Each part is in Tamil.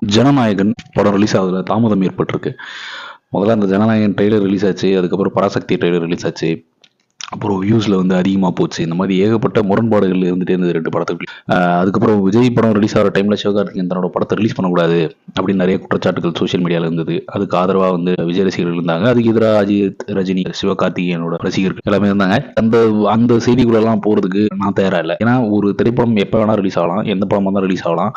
ஜனநாயகன் படம் ரிலீஸ் ஆகுதுல தாமதம் ஏற்பட்டிருக்கு. முதல்ல அந்த ஜனநாயகன் ட்ரெய்லர் ரிலீஸ் ஆச்சு, அதுக்கப்புறம் பராசக்தி ட்ரெய்லர் ரிலீஸ் ஆச்சு, அப்புறம் வியூஸில் வந்து அதிகமாக போச்சு. இந்த மாதிரி ஏகப்பட்ட முரண்பாடுகள் இருந்துகிட்டே இருந்தது ரெண்டு படத்துக்கு. அதுக்கப்புறம் விஜய் படம் ரிலீஸ் ஆகிற டைமில் சிவகார்த்திகேயன் தன்னோட படத்தை ரிலீஸ் பண்ணக்கூடாது அப்படின்னு நிறைய குற்றச்சாட்டுகள் சோஷியல் மீடியாவில் இருந்தது. அதுக்கு ஆதரவாக வந்து விஜய் ரசிகர்கள் இருந்தாங்க, அதுக்கு எதிராக அஜித், ரஜினி, சிவகார்த்திகேயனோட ரசிகர்கள் எல்லாமே இருந்தாங்க. அந்த அந்த செய்திக்குள்ளெல்லாம் போகிறதுக்கு நான் தயாராக இல்லை. ஏன்னா ஒரு திரைப்படம் எப்போ வேணால் ரிலீஸ் ஆகலாம், எந்த படமாக தான் ரிலீஸ் ஆகலாம்.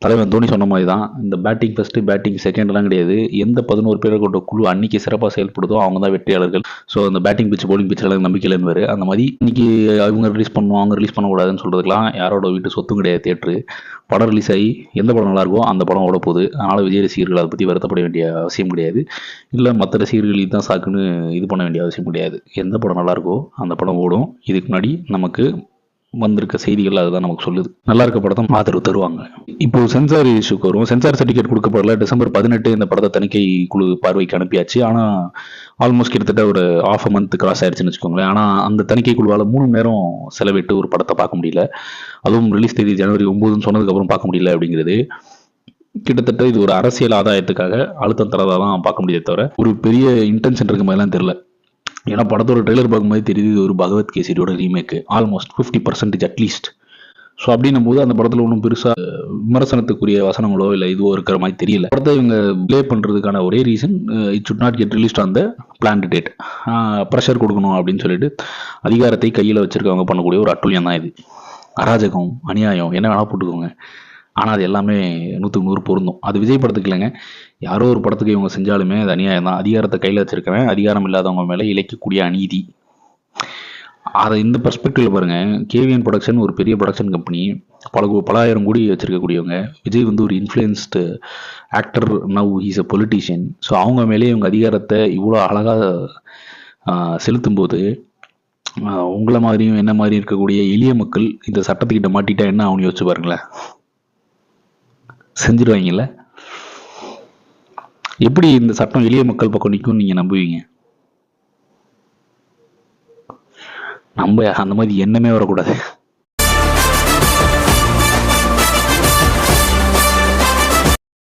தலைவன் தோனி சொன்ன மாதிரி தான், இந்த பேட்டிங் ஃபர்ஸ்ட் பேட்டிங் செகண்ட்லாம் கிடையாது. எந்த 11 பேரை கொண்ட குழு அன்னைக்கு சிறப்பாக செயல்படுதோ அவங்க தான் வெற்றியாளர்கள். ஸோ அந்த பேட்டிங் பிச் போலிங் பிச்சில் நம்பிக்கையிலேருந்து வரு. அந்த மாதிரி இன்னைக்கு அவங்க ரிலீஸ் பண்ணுவோம், அவங்க ரிலீஸ் பண்ணக்கூடாதுன்னு சொல்றதுக்கெல்லாம் யாரோட வீட்டு சொத்தும் கிடையாது. தியேட்டரு படம் ரிலீஸ் ஆகி எந்த படம் நல்லா இருக்கோ அந்த படம் ஓட போகுது. அதனால் விஜய் ரசிகர்கள் அதை பற்றி வருத்தப்பட வேண்டிய அவசியம் கிடையாது. இல்லை மற்ற ரசிகர்கள் இதுதான் சாக்குன்னு இது பண்ண வேண்டிய அவசியம் கிடையாது. எந்த படம் நல்லா இருக்கோ அந்த படம் ஓடும். இதுக்கு முன்னாடி நமக்கு வந்திருக்க செய்திகள் அதுதான் நமக்கு சொல்லுது. நல்லா இருக்க படத்தை ஆதரவு தருவாங்க. இப்போ சென்சார் இஷ்யூக்கு வரும். Sensor certificate கொடுக்கப்படல. டிசம்பர் 18 இந்த படத்தை தணிக்கை குழு பார்வைக்கு அனுப்பியாச்சு. ஆனால் ஆல்மோஸ்ட் கிட்டத்தட்ட ஒரு ½ மந்த் கிராஸ் ஆயிடுச்சுன்னு வச்சுக்கோங்களேன். ஆனால் அந்த தணிக்கை குழுவால் 3 மணி நேரம் செலவிட்டு ஒரு படத்தை பார்க்க முடியல. அதுவும் ரிலீஸ் தேதி ஜனவரி 9 சொன்னதுக்கப்புறம் பார்க்க முடியல அப்படிங்கிறது கிட்டத்தட்ட இது ஒரு அரசியல் ஆதாயத்துக்காக அழுத்தம் தரதாக தான் பார்க்க முடியாது, தவிர ஒரு பெரிய இன்டென்ஷன் இருக்க மாதிரிலாம் தெரியல. ஏன்னா படத்தோட ட்ரெய்லர் பார்க்கும்போது தெரியுது இது ஒரு பகவத் கேசரியோட ரீமேக்கு, ஆல்மோஸ்ட் 50% அட்லீஸ்ட். ஸோ அப்படின்னும் போது அந்த படத்தில் ஒன்றும் பெருசாக விமர்சனத்துக்குரிய வசனங்களோ இல்லை இதுவோ இருக்கிற மாதிரி தெரியல. படத்தை இவங்க ப்ளே பண்ணுறதுக்கான ஒரே reason, it should not get released on the planned date. Pressure கொடுக்கணும் அப்படின்னு சொல்லிட்டு அதிகாரத்தை கையில் வச்சிருக்கவங்க பண்ணக்கூடிய ஒரு அட்டுழியம் தான் இது. அராஜகம், அநியாயம், என்ன வேணால் போட்டுக்கோங்க. ஆனால் அது எல்லாமே 100க்கு 100 பொருந்தும். அது விஜய் படத்துக்கு இல்லைங்க, யாரோ ஒரு படத்துக்கு இவங்க செஞ்சாலுமே அது அநியாயம் தான். அதிகாரத்தை கையில் வச்சிருக்கவன் அதிகாரம் இல்லாதவங்க மேலே இழைக்கக்கூடிய அநீதி. அதை இந்த பெர்ஸ்பெக்டிவ்ல பாருங்க. கேவிஎன் ப்ரொடக்ஷன் ஒரு பெரிய ப்ரொடக்ஷன் கம்பெனி, பல ஆயிரம் கோடி வச்சிருக்கக்கூடியவங்க. விஜய் வந்து ஒரு influenced actor, now he's a politician. So அவங்க மேலே இவங்க அதிகாரத்தை இவ்வளோ அழகாக செலுத்தும் போது உங்களை மாதிரியும் என்ன மாதிரி இருக்கக்கூடிய எளிய மக்கள் இந்த சட்டத்துக்கிட்ட மாட்டிட்டா என்ன அவனு யோசிச்சு பாருங்களேன். செஞ்சிருவாங்கல்ல. எப்படி இந்த சட்டம் எளிய மக்கள் பக்கம் நிற்கும் நீங்க நம்புவீங்க? நம்ம அந்த மாதிரி எண்ணமே வரக்கூடாது.